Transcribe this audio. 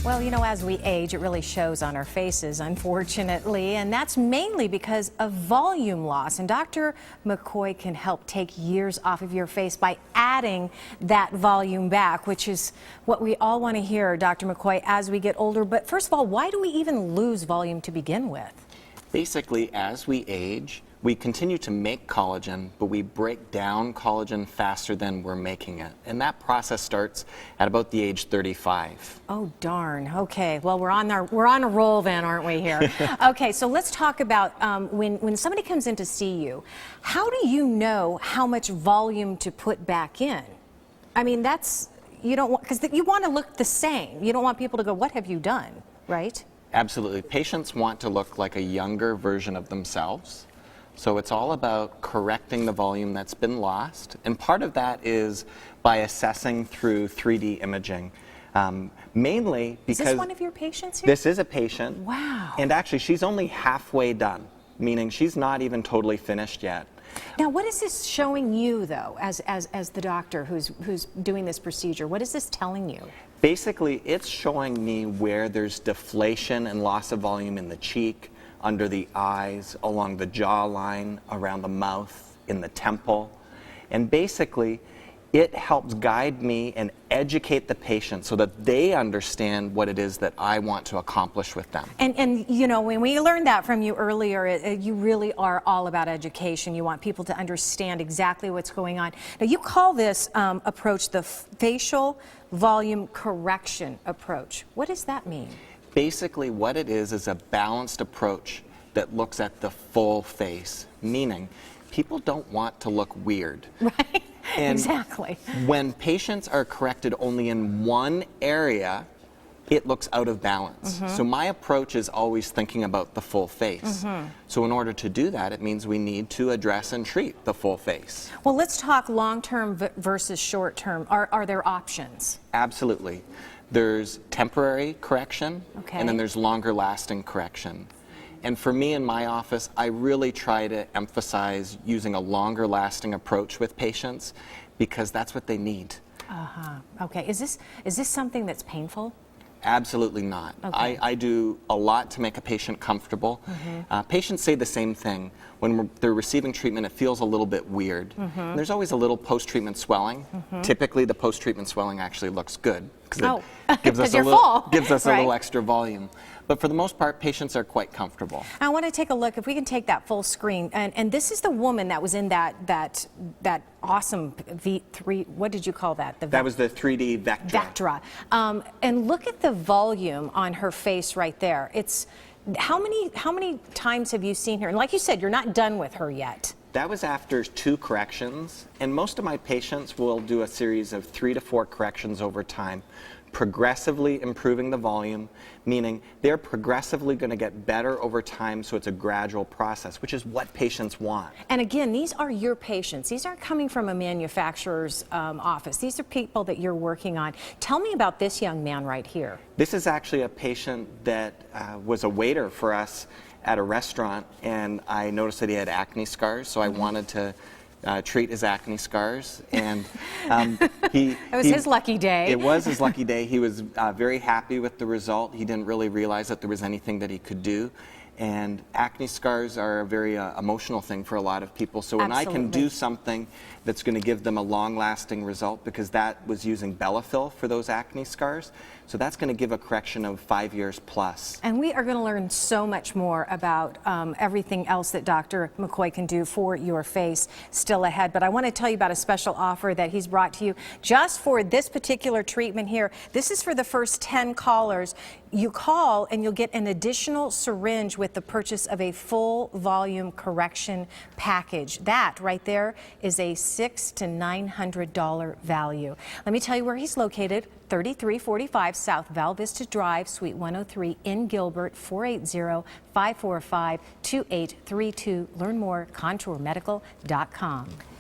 Well, you know, as we age, it really shows on our faces, unfortunately, and that's mainly because of volume loss. And Dr. McCoy can help take years off of your face by adding that volume back, which is what we all want to hear, Dr. McCoy, as we get older. But first of all, why do we even lose volume to begin with? Basically, as we age, we continue to make collagen, but we break down collagen faster than we're making it. And that process starts at about the age 35. Oh, darn. Okay. Well, we're on a roll then, aren't we here? Okay, so let's talk about when somebody comes in to see you, how do you know how much volume to put back in? I mean, you don't want, because you want to look the same. You don't want people to go, what have you done, right? Absolutely. Patients want to look like a younger version of themselves. So it's all about correcting the volume that's been lost. And part of that is by assessing through 3D imaging. Mainly because... Is this one of your patients here? This is a patient. Wow. And actually, she's only halfway done, meaning she's not even totally finished yet. Now, what is this showing you, though, as the doctor who's doing this procedure? What is this telling you? Basically, it's showing me where there's deflation and loss of volume in the cheek, under the eyes, along the jawline, around the mouth, in the temple. And basically, it helps guide me and educate the patient so that they understand what it is that I want to accomplish with them. And you know, when we learned that from you earlier, you really are all about education. You want people to understand exactly what's going on. Now, you call this approach the facial volume correction approach. What does that mean? Basically, what it is a balanced approach that looks at the full face, meaning people don't want to look weird. Right, and exactly. When patients are corrected only in one area, it looks out of balance. Mm-hmm. So my approach is always thinking about the full face. Mm-hmm. So in order to do that, it means we need to address and treat the full face. Well, let's talk long-term versus short-term. Are there options? Absolutely. There's temporary correction, okay, and then there's longer lasting correction. And for me in my office, I really try to emphasize using a longer lasting approach with patients because that's what they need. Okay, is this something that's painful? Absolutely not. Okay. I do a lot to make a patient comfortable. Mm-hmm. Patients say the same thing. When they're receiving treatment, it feels a little bit weird. Mm-hmm. There's always a little post-treatment swelling. Mm-hmm. Typically, the post-treatment swelling actually looks good because it gives us a little extra volume. But for the most part, patients are quite comfortable. I want to take a look, if we can take that full screen. And this is the woman that was in that awesome V3, what did you call that? That was the 3D Vectra. Vectra. And look at the volume on her face right there. It's, how many times have you seen her? And like you said, you're not done with her yet. That was after 2 corrections, and most of my patients will do a series of 3 to 4 corrections over time, progressively improving the volume, meaning they're progressively going to get better over time, so it's a gradual process, which is what patients want. And again, these are your patients. These aren't coming from a manufacturer's office. These are people that you're working on. Tell me about this young man right here. This is actually a patient that was a waiter for us at a restaurant, and I noticed that he had acne scars, so I wanted to treat his acne scars, and it was his lucky day. It was his lucky day. He was very happy with the result. He didn't really realize that there was anything that he could do, and acne scars are a very emotional thing for a lot of people. So when Absolutely. I can do something that's going to give them a long-lasting result, because that was using Bellafill for those acne scars, so that's going to give a correction of 5 years plus. And we are going to learn so much more about everything else that Dr. McCoy can do for your face still ahead. But I want to tell you about a special offer that he's brought to you just for this particular treatment here. This is for the first 10 callers. You call and you'll get an additional syringe with the purchase of a full volume correction package. That right there is a $600 to $900 value. Let me tell you where he's located. 3345 South Val Vista Drive, Suite 103 in Gilbert, 480-545-2832. Learn more, contourmedical.com.